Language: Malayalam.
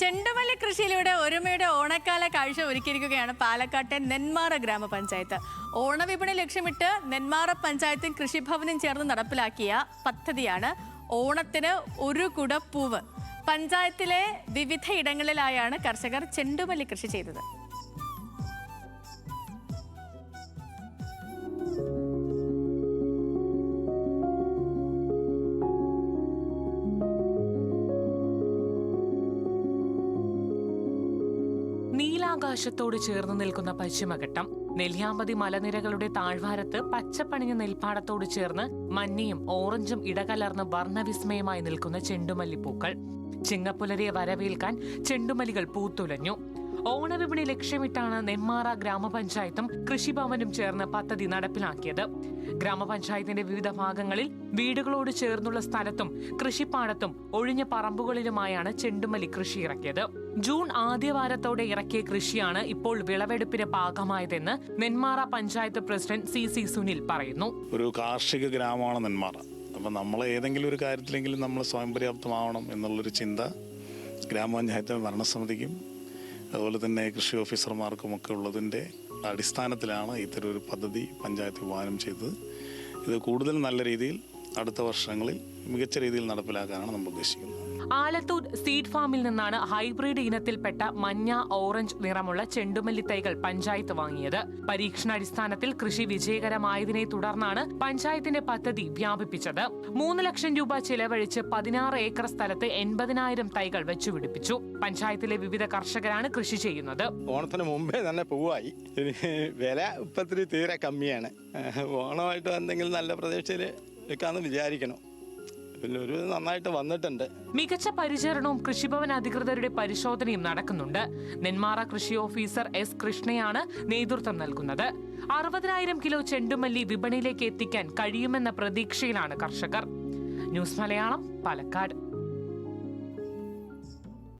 ചെണ്ടുമല്ലി കൃഷിയിലൂടെ ഒരുമയുടെ ഓണക്കാല കാഴ്ച ഒരുക്കിയിരിക്കുകയാണ് പാലക്കാട്ടെ നെന്മാറ ഗ്രാമപഞ്ചായത്ത്. ഓണവിപണി ലക്ഷ്യമിട്ട് നെന്മാറ പഞ്ചായത്തും കൃഷിഭവനും ചേർന്ന് നടപ്പിലാക്കിയ പദ്ധതിയാണ് ഓണത്തിന് ഒരു കുടപ്പൂവ്. പഞ്ചായത്തിലെ വിവിധ ഇടങ്ങളിലായാണ് കർഷകർ ചെണ്ടുമല്ലി കൃഷി ചെയ്തത്. നീലാകാശത്തോട് ചേർന്ന് നിൽക്കുന്ന പശ്ചിമഘട്ടം, നെല്ലിയാമ്പതി മലനിരകളുടെ താഴ്വാരത്ത് പച്ചപ്പണിഞ്ഞ നെൽപ്പാടത്തോട് ചേർന്ന് മഞ്ഞയും ഓറഞ്ചും ഇടകലർന്ന് വർണ്ണവിസ്മയമായി നിൽക്കുന്ന ചെണ്ടുമല്ലിപ്പൂക്കൾ. ചിങ്ങപ്പുലരിയെ വരവേൽക്കാൻ ചെണ്ടുമല്ലികൾ പൂത്തുലഞ്ഞു. ഓണവിപണി ലക്ഷ്യമിട്ടാണ് നെന്മാറ ഗ്രാമപഞ്ചായത്തും കൃഷിഭവനും ചേർന്ന് പദ്ധതി നടപ്പിലാക്കിയത്. ഗ്രാമപഞ്ചായത്തിന്റെ വിവിധ ഭാഗങ്ങളിൽ വീടുകളോട് ചേർന്നുള്ള സ്ഥലത്തും കൃഷിപ്പാടത്തും ഒഴിഞ്ഞ പറമ്പുകളിലുമായാണ് ചെണ്ടുമല്ലി കൃഷി ഇറക്കിയത്. ജൂൺ ആദ്യവാരത്തോടെ ഇറക്കിയ കൃഷിയാണ് ഇപ്പോൾ വിളവെടുപ്പിന് പാകമായതെന്ന് നെന്മാറ പഞ്ചായത്ത് പ്രസിഡന്റ് സി സുനിൽ പറയുന്നു. ഒരു കാർഷിക ഗ്രാമമാണ് നെന്മാറ. അപ്പം നമ്മൾ ഏതെങ്കിലും ഒരു കാര്യത്തിലെങ്കിലും നമ്മൾ സ്വയം പര്യാപ്തമാവണം എന്നുള്ളൊരു ചിന്ത ഗ്രാമപഞ്ചായത്ത് ഭരണസമിതിക്കും അതുപോലെ തന്നെ കൃഷി ഓഫീസർമാർക്കുമൊക്കെ ഉള്ളതിൻ്റെ അടിസ്ഥാനത്തിലാണ് ഇത്തരം ഒരു പദ്ധതി പഞ്ചായത്ത് വിഭാവനം ചെയ്തത്. ഇത് കൂടുതൽ നല്ല രീതിയിൽ അടുത്ത വർഷങ്ങളിൽ മികച്ച രീതിയിൽ നടപ്പിലാക്കാനാണ് നമ്മൾ ഉദ്ദേശിക്കുന്നത്. ആലത്തൂർ സീഡ് ഫാമിൽ നിന്നാണ് ഹൈബ്രിഡ് ഇനത്തിൽപ്പെട്ട മഞ്ഞ ഓറഞ്ച് നിറമുള്ള ചെണ്ടുമല്ലി തൈകൾ പഞ്ചായത്ത് വാങ്ങിയത്. പരീക്ഷണാടിസ്ഥാനത്തിൽ കൃഷി വിജയകരമായതിനെ തുടർന്നാണ് പഞ്ചായത്തിന്റെ പദ്ധതി വ്യാപിപ്പിച്ചത്. 3 ലക്ഷം രൂപ ചിലവഴിച്ച് 16 ഏക്കർ സ്ഥലത്ത് 80,000 തൈകൾ വെച്ചുപിടിപ്പിച്ചു. പഞ്ചായത്തിലെ വിവിധ കർഷകരാണ് കൃഷി ചെയ്യുന്നത്. ഓണത്തിന് മുമ്പേ തന്നെ പൂവായി. വില ഇപ്പത്തിരി തീരെ കമ്മിയാണ്. ഓണമായിട്ട് എന്തെങ്കിലും നല്ല പ്രതീക്ഷയിൽ വെക്കാമെന്ന് വിചാരിക്കണം. ഒരു നന്നായിട്ട് വന്നിട്ടുണ്ട്. മികച്ച പരിചരണവും കൃഷിഭവൻ അധികൃതരുടെ പരിശോധനയും നടക്കുന്നുണ്ട്. നെന്മാറ കൃഷി ഓഫീസർ എസ് കൃഷ്ണയാണ് നേതൃത്വം നൽകുന്നത്. 60,000 കിലോ ചെണ്ടുമല്ലി വിപണിയിലേക്ക് എത്തിക്കാൻ കഴിയുമെന്ന പ്രതീക്ഷയിലാണ് കർഷകർ. ന്യൂസ് മലയാളം, പാലക്കാട്.